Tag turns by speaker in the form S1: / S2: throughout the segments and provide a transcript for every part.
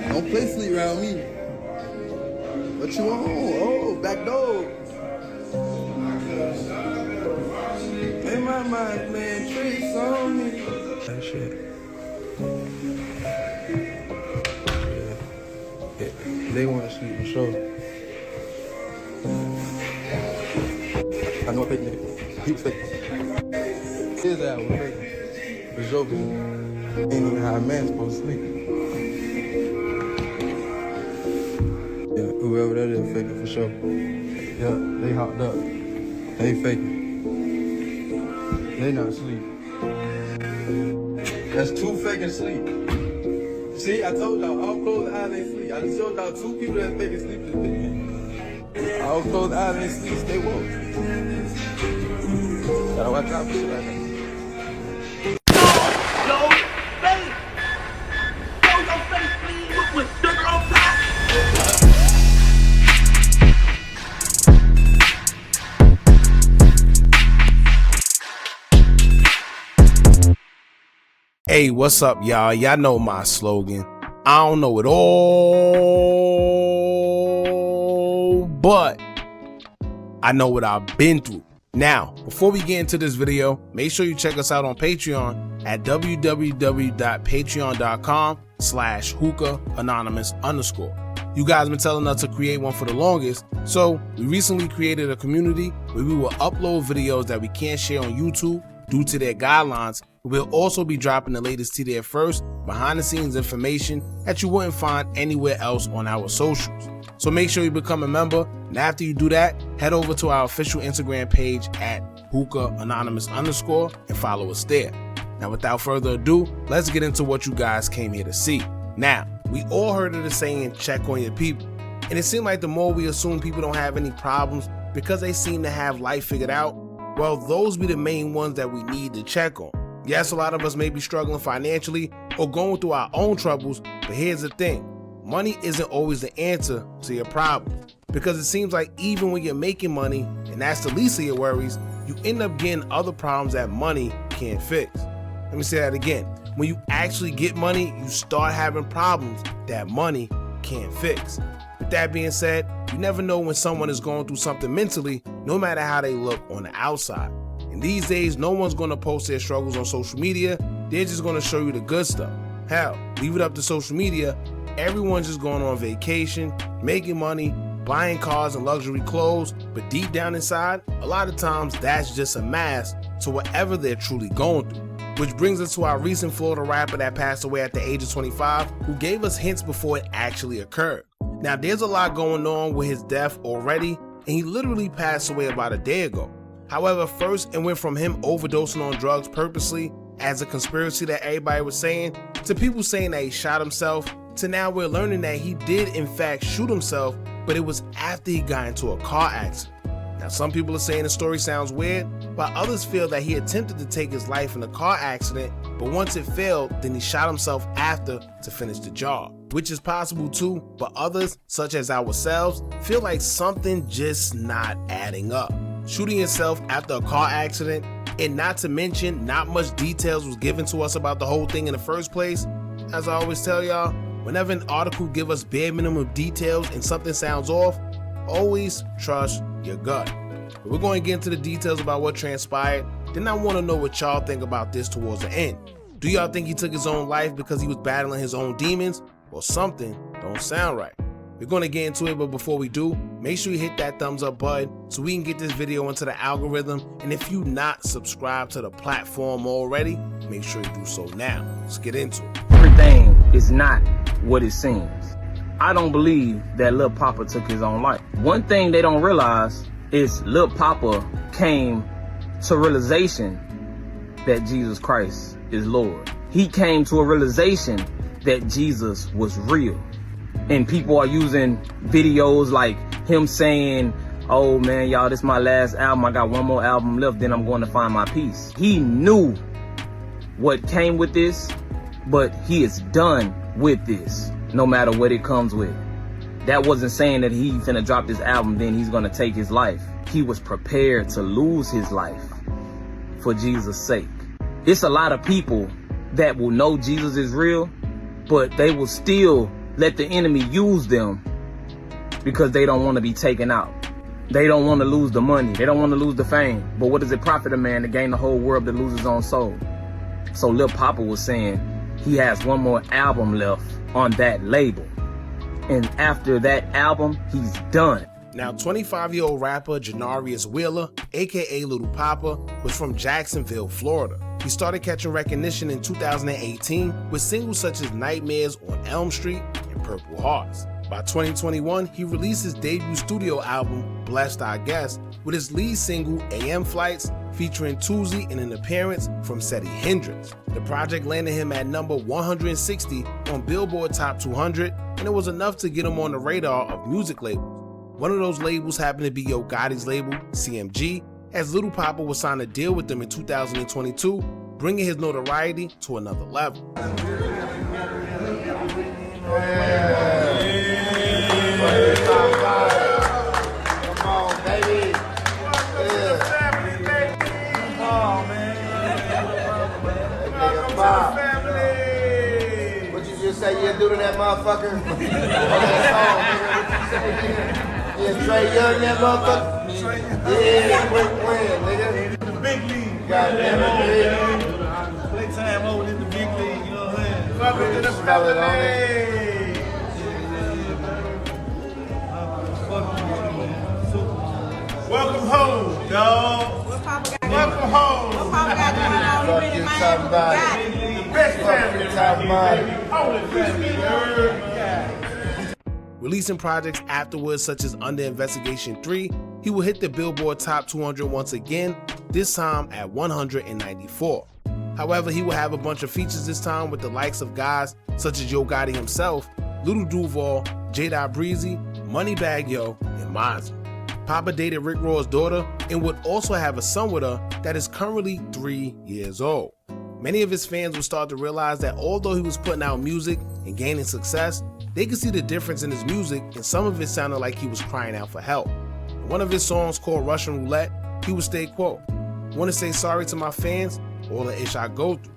S1: Don't play sleep around me. What you on? Oh, back door. In my mind, man, tricks on me. That shit. Yeah. They want to sleep for sure. I know a fake nigga. He was fake. His ass was fake. For sure. Ain't even how a man's supposed to sleep. Yeah, whoever that is faking for sure. Yeah, they hopped up. They faking. They not asleep. That's two faking sleep. See, I told y'all, all closed eyes ain't sleep. I just showed y'all two people that faking sleep this weekend. All closed eyes ain't sleep, stay woke. Gotta watch out for shit like that.
S2: Hey, what's up, y'all? Y'all know my slogan. I don't know it all, but I know what I've been through. Now, before we get into this video, make sure you check us out on Patreon at www.patreon.com/Hookah Anonymous _. You guys been telling us to create one for the longest, so we recently created a community where we will upload videos that we can't share on YouTube due to their guidelines. We'll also be dropping the latest to there first, behind the scenes information that you wouldn't find anywhere else on our socials. So make sure you become a member, and after you do that, head over to our official Instagram page at Hookah Anonymous _ and follow us there. Now without further ado, let's get into what you guys came here to see. Now, we all heard of the saying, check on your people. And it seemed like the more we assume people don't have any problems because they seem to have life figured out, well, those be the main ones that we need to check on. Yes, a lot of us may be struggling financially or going through our own troubles, but here's the thing. Money isn't always the answer to your problems, because it seems like even when you're making money, and that's the least of your worries, you end up getting other problems that money can't fix. Let me say that again. When you actually get money, you start having problems that money can't fix. With that being said, you never know when someone is going through something mentally, no matter how they look on the outside. And these days, no one's going to post their struggles on social media. They're just going to show you the good stuff. Hell, leave it up to social media. Everyone's just going on vacation, making money, buying cars and luxury clothes. But deep down inside, a lot of times that's just a mask to whatever they're truly going through. Which brings us to our recent Florida rapper that passed away at the age of 25, who gave us hints before it actually occurred. Now, there's a lot going on with his death already, and he literally passed away about a day ago. However, first it went from him overdosing on drugs purposely as a conspiracy that everybody was saying, to people saying that he shot himself, to now we're learning that he did in fact shoot himself, but it was after he got into a car accident. Now, some people are saying the story sounds weird, while others feel that he attempted to take his life in a car accident, but once it failed, then he shot himself after to finish the job, which is possible too, but others, such as ourselves, feel like something just not adding up. Shooting yourself after a car accident, and not to mention not much details was given to us about the whole thing in the first place. As I always tell y'all, whenever an article give us bare minimum details and something sounds off, always trust your gut. But we're going to get into the details about what transpired. Then I want to know what y'all think about this towards the end. Do y'all think he took his own life because he was battling his own demons, or something don't sound right? We're going to get into it, but before we do, make sure you hit that thumbs up button so we can get this video into the algorithm. And if you not subscribed to the platform already, make sure you do so now. Let's get into it.
S3: Everything is not what it seems. I don't believe that Lil Poppa took his own life. One thing they don't realize is Lil Poppa came to realization that Jesus Christ is Lord. He came to a realization that Jesus was real. And people are using videos like him saying, oh man, y'all, this is my last album. I got one more album left, then I'm going to find my peace. He knew what came with this, but he is done with this, no matter what it comes with. That wasn't saying that he's finna drop this album, then he's gonna take his life. He was prepared to lose his life for Jesus' sake. It's a lot of people that will know Jesus is real, but they will still let the enemy use them because they don't want to be taken out. They don't want to lose the money. They don't want to lose the fame. But what does it profit a man to gain the whole world but lose his own soul? So Lil Poppa was saying he has one more album left on that label. And after that album, he's done.
S2: Now, 25-year-old rapper Janarius Wheeler, aka Lil Poppa, was from Jacksonville, Florida. He started catching recognition in 2018 with singles such as Nightmares on Elm Street and Purple Hearts. By 2021, he released his debut studio album, Blessed I Guess, with his lead single, AM Flights, featuring Tuzi in an appearance from Seti Hendrix. The project landed him at number 160 on Billboard Top 200, and it was enough to get him on the radar of music labels. One of those labels happened to be Yo Gotti's label, CMG, as Lil Poppa was signed a deal with them in 2022, bringing his notoriety to another level.
S4: Come on, baby. Come on, man. What you just say you do to that motherfucker? Yeah, Trey Young, that motherfucker? Yeah, quick win, nigga.
S5: The big league.
S4: Goddamn it,
S5: Play time over in the big league, you know what I'm saying?
S4: Welcome to the family.
S5: Welcome home, dog. Welcome home.
S4: Fuck you talking about it.
S5: The best family,
S4: Talking about it.
S5: only family, you heard?
S2: Releasing projects afterwards such as Under Investigation 3, he will hit the Billboard Top 200 once again, this time at 194. However, he will have a bunch of features this time with the likes of guys such as Yo Gotti himself, Little Duval, lled Breezy, Moneybagg Yo, and Mozzie. Poppa dated Rick Ross's daughter and would also have a son with her that is currently 3 years old. Many of his fans will start to realize that although he was putting out music and gaining success, they could see the difference in his music, and some of it sounded like he was crying out for help. In one of his songs called Russian Roulette, he would state, quote, "Want to say sorry to my fans, all the ish I go through.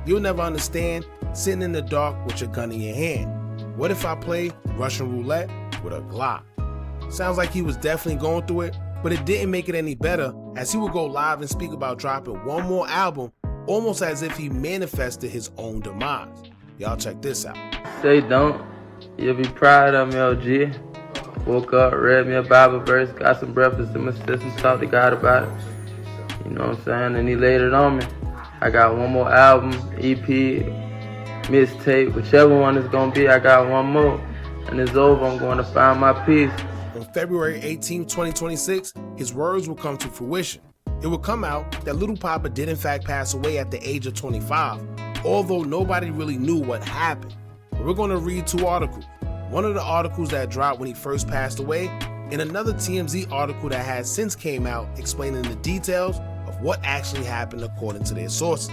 S2: You'll never understand, sitting in the dark with your gun in your hand. What if I play Russian Roulette with a Glock?" Sounds like he was definitely going through it, but it didn't make it any better, as he would go live and speak about dropping one more album, almost as if he manifested his own demise. Y'all check this out.
S6: Say don't. You'll be proud of me, OG. Woke up, read me a Bible verse, got some breakfast in my system, talked to God about it. You know what I'm saying? And he laid it on me. I got one more album, EP, mixtape, whichever one it's gonna be, I got one more. And it's over, I'm going to find my peace.
S2: On February 18, 2026, his words will come to fruition. It will come out that Lil Poppa did in fact pass away at the age of 25, although nobody really knew what happened. But we're going to read two articles. One of the articles that dropped when he first passed away, and another TMZ article that has since came out explaining the details of what actually happened according to their sources.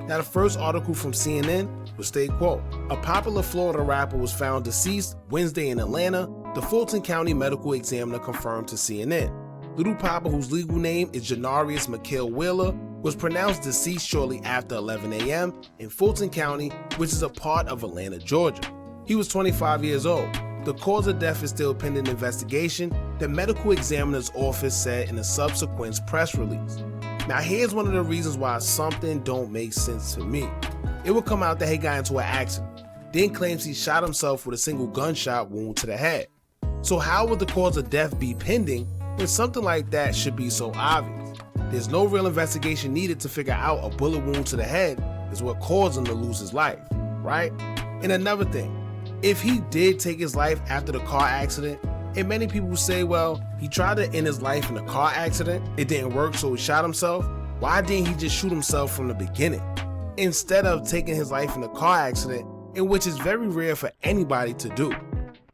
S2: Now, the first article from CNN will state, quote, "A popular Florida rapper was found deceased Wednesday in Atlanta, the Fulton County medical examiner confirmed to CNN. Lil Poppa, whose legal name is Janarius Mikhail Wheeler, was pronounced deceased shortly after 11 a.m. in Fulton County, which is a part of Atlanta, Georgia. He was 25 years old. The cause of death is still pending investigation," the medical examiner's office said in a subsequent press release. Now, here's one of the reasons why something don't make sense to me. It will come out that he got into an accident, then claims he shot himself with a single gunshot wound to the head. So how would the cause of death be pending when something like that should be so obvious? There's no real investigation needed to figure out a bullet wound to the head is what caused him to lose his life, right? And another thing, if he did take his life after the car accident, and many people say, well, he tried to end his life in a car accident, it didn't work, so he shot himself. Why didn't he just shoot himself from the beginning? Instead of taking his life in a car accident, in which is very rare for anybody to do.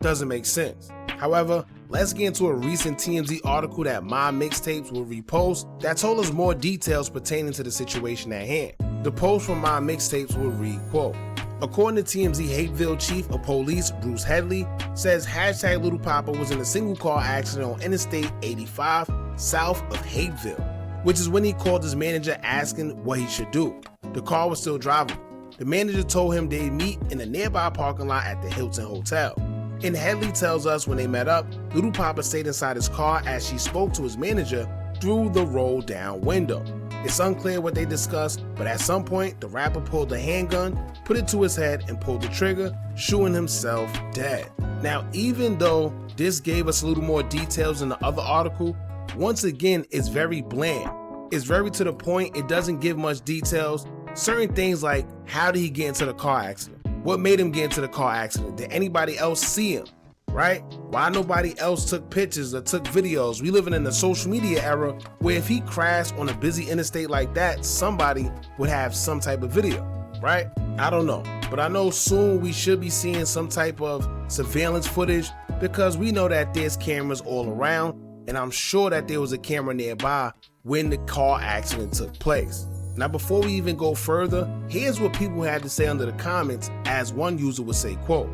S2: Doesn't make sense. However, let's get into a recent TMZ article that My Mixtapes will repost that told us more details pertaining to the situation at hand. The post from My Mixtapes will read, quote, "According to TMZ, Hateville Chief of Police Bruce Headley says hashtag Lil Poppa was in a single car accident on Interstate 85 south of Hateville, which is when he called his manager asking what he should do. The car was still drivable. The manager told him they'd meet in a nearby parking lot at the Hilton Hotel. And Headley tells us when they met up, Lil Poppa stayed inside his car as she spoke to his manager through the roll down window. It's unclear what they discussed, but at some point, the rapper pulled a handgun, put it to his head, and pulled the trigger, shooting himself dead. Now, even though this gave us a little more details in the other article, once again, it's very bland. It's very to the point, it doesn't give much details. Certain things like, how did he get into the car accident? What made him get into the car accident? Did anybody else see him? Right? Why nobody else took pictures or took videos? We living in a social media era where if he crashed on a busy interstate like that, somebody would have some type of video, right? I don't know, but I know soon we should be seeing some type of surveillance footage because we know that there's cameras all around, and I'm sure that there was a camera nearby when the car accident took place. Now, before we even go further, here's what people had to say under the comments, as one user would say, quote,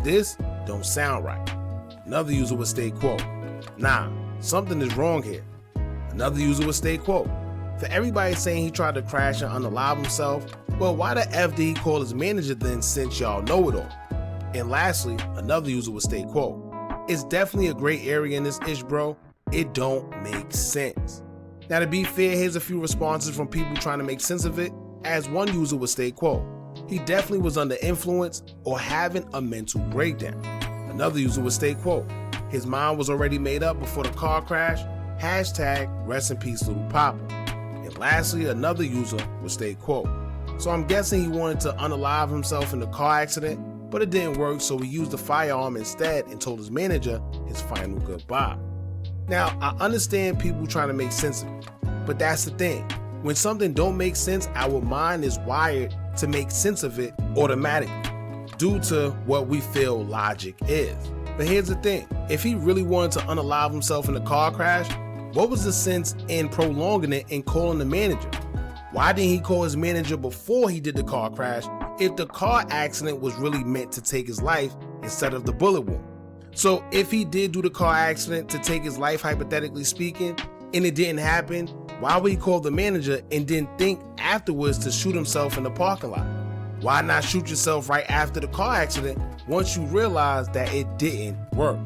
S2: "This don't sound right." Another user would state, quote, "Nah, something is wrong here." Another user would state, quote, "For everybody saying he tried to crash and unalive himself, well, why the F did he call his manager then since y'all know it all?" And lastly, another user would state, quote, "It's definitely a gray area in this ish, bro. It don't make sense." Now, to be fair, here's a few responses from people trying to make sense of it, as one user would state, quote, "He definitely was under influence or having a mental breakdown." Another user would state, quote, "His mind was already made up before the car crash, hashtag rest in peace Lil Poppa." And lastly, another user would state, quote, "So I'm guessing he wanted to unalive himself in the car accident, but it didn't work, so he used the firearm instead and told his manager his final goodbye." Now, I understand people trying to make sense of it, but that's the thing. When something don't make sense, our mind is wired to make sense of it automatically due to what we feel logic is. But here's the thing, if he really wanted to unalive himself in a car crash, what was the sense in prolonging it and calling the manager? Why didn't he call his manager before he did the car crash if the car accident was really meant to take his life instead of the bullet wound? So if he did do the car accident to take his life, hypothetically speaking, and it didn't happen, why would he call the manager and then think afterwards to shoot himself in the parking lot? Why not shoot yourself right after the car accident once you realize that it didn't work?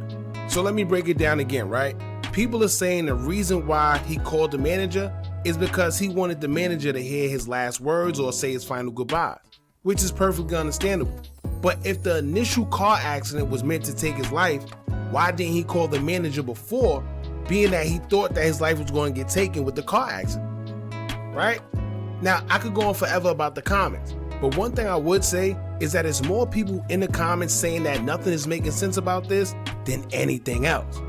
S2: So let me break it down again, right? People are saying the reason why he called the manager is because he wanted the manager to hear his last words or say his final goodbyes, which is perfectly understandable. But if the initial car accident was meant to take his life, why didn't he call the manager before, being that he thought that his life was going to get taken with the car accident, right? Now, I could go on forever about the comments, but one thing I would say is that there's more people in the comments saying that nothing is making sense about this than anything else.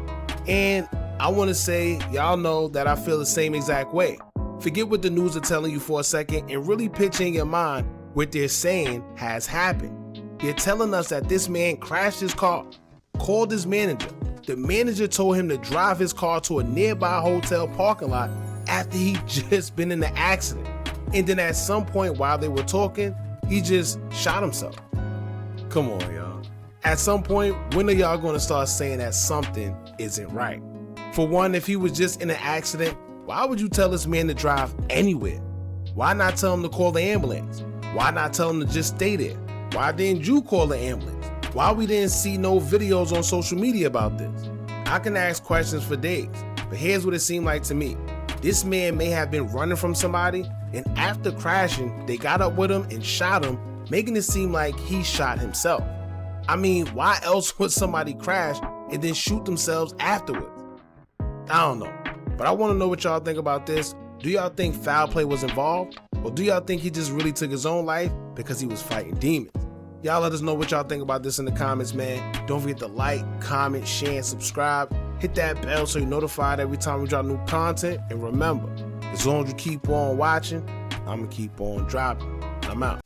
S2: And I want to say, y'all know that I feel the same exact way. Forget what the news are telling you for a second and really picture in your mind what they're saying has happened. They're telling us that this man crashed his car, called his manager. The manager told him to drive his car to a nearby hotel parking lot after he just been in the accident. And then at some point while they were talking, he just shot himself. Come on, y'all. At some point, when are y'all gonna start saying that something isn't right? For one, if he was just in an accident, why would you tell this man to drive anywhere? Why not tell him to call the ambulance? Why not tell him to just stay there? Why didn't you call the ambulance? Why we didn't see no videos on social media about this? I can ask questions for days, but here's what it seemed like to me. This man may have been running from somebody, and after crashing, they got up with him and shot him, making it seem like he shot himself. I mean, why else would somebody crash and then shoot themselves afterwards? I don't know, but I want to know what y'all think about this. Do y'all think foul play was involved? Or do y'all think he just really took his own life because he was fighting demons? Y'all let us know what y'all think about this in the comments, man. Don't forget to like, comment, share, and subscribe. Hit that bell so you're notified every time we drop new content. And remember, as long as you keep on watching, I'm going to keep on dropping. I'm out.